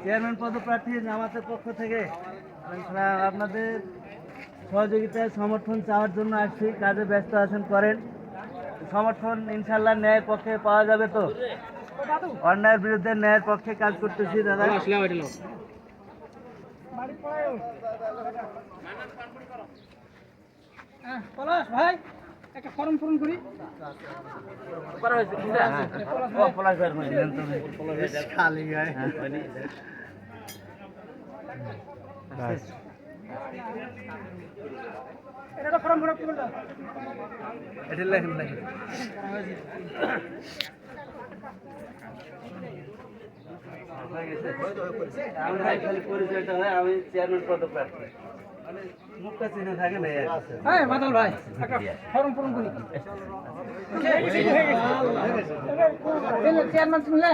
Chairman পদপ্রার্থী জামাতের পক্ষ থেকে আপনাদের সহযোগিতায় সমর্থন চাওয়ার জন্য আসছি। কাজে ব্যস্ত আছেন, করেন। সমর্থন ইনশাল্লাহ ন্যায়ের পক্ষে পাওয়া যাবে তো? অন্যায়ের বিরুদ্ধে ন্যায়ের পক্ষে কাজ করতেছি দাদা। ভাই একটা ফর্ম পূরণ করি। এটা ফর্ম পূরণ করুন। এটা লেখেন লেখেন। পরিচয়টা হয় আমি চেয়ারম্যান পদপ্রার্থী, মানে মুখটা চিনে থাকে না। হ্যাঁ মাতাল ভাই একটা ফর্ম পূরণ করি। চেয়ারম্যান শুনলে